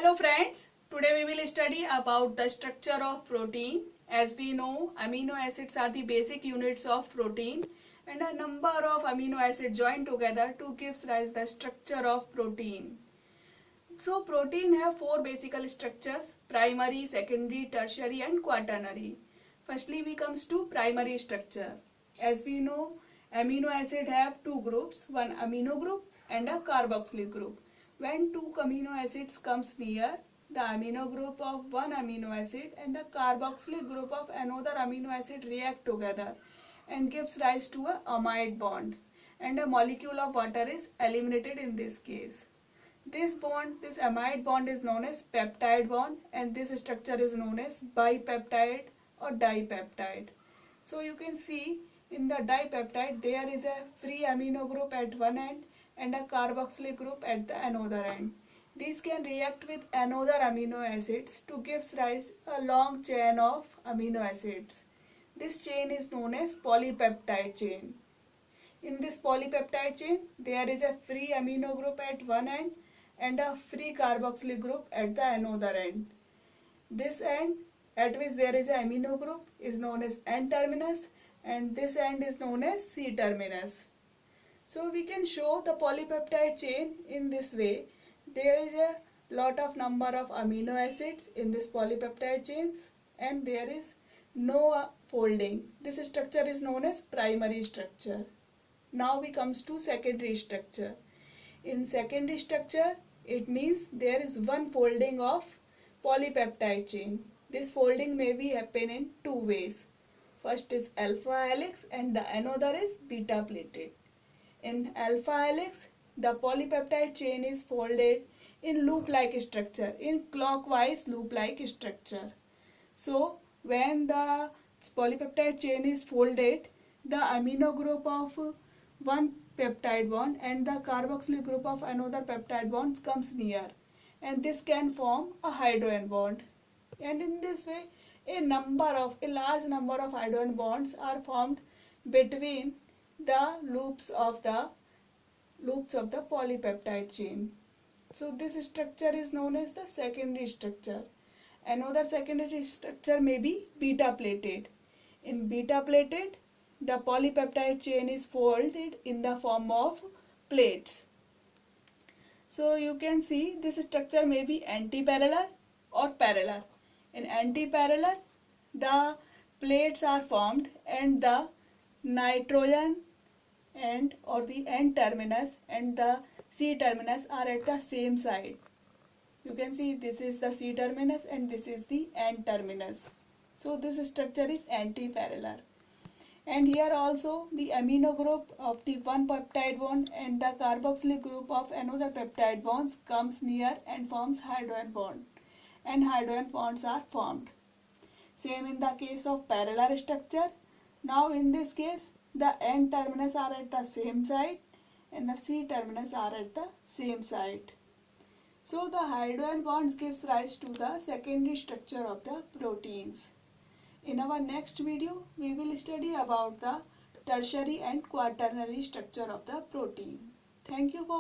Hello friends, today we will study about the structure of protein. As we know, amino acids are the basic units of protein and a number of amino acids join together to give rise the structure of protein. So protein have four basic structures: primary, secondary, tertiary and quaternary. Firstly we comes to primary structure. As we know, amino acid have two groups, one amino group and a carboxylic group. When two amino acids comes near, the amino group of one amino acid and the carboxylic group of another amino acid react together and gives rise to a amide bond, and a molecule of water is eliminated in this case. This amide bond is known as peptide bond, and this structure is known as bipeptide or dipeptide. So you can see in the dipeptide there is a free amino group at one end and a carboxylic group at the another end. These can react with another amino acids to give rise a long chain of amino acids. This chain is known as polypeptide chain. In this polypeptide chain, there is a free amino group at one end and a free carboxylic group at the another end. This end at which there is a amino group is known as N terminus, and this end is known as C terminus. So we can show the polypeptide chain in this way. There is a lot of number of amino acids in this polypeptide chains and there is no folding. This structure is known as primary structure. Now we comes to secondary structure. In secondary structure, it means there is one folding of polypeptide chain. This folding may be happen in two ways. First is alpha helix and the another is beta plated. In alpha helix, the polypeptide chain is folded in loop-like structure, in clockwise loop-like structure. So when the polypeptide chain is folded, the amino group of one peptide bond and the carboxylic group of another peptide bond comes near, and this can form a hydrogen bond. And in this way, a large number of hydrogen bonds are formed between the loops of the polypeptide chain. So this structure is known as the secondary structure. Another secondary structure may be beta plated. In beta plated, the polypeptide chain is folded in the form of plates. So you can see this structure may be antiparallel or parallel. In antiparallel, the plates are formed and the nitrogen or the N terminus and the C terminus are at the same side. You can see this is the C terminus and this is the N terminus. So this structure is antiparallel. And here also the amino group of the one peptide bond and the carboxylic group of another peptide bonds comes near and forms hydrogen bond, and hydrogen bonds are formed. Same in the case of parallel structure. Now in this case, the N terminus are at the same side and the C terminus are at the same side. So the hydrogen bonds gives rise to the secondary structure of the proteins. In our next video, we will study about the tertiary and quaternary structure of the protein. Thank you for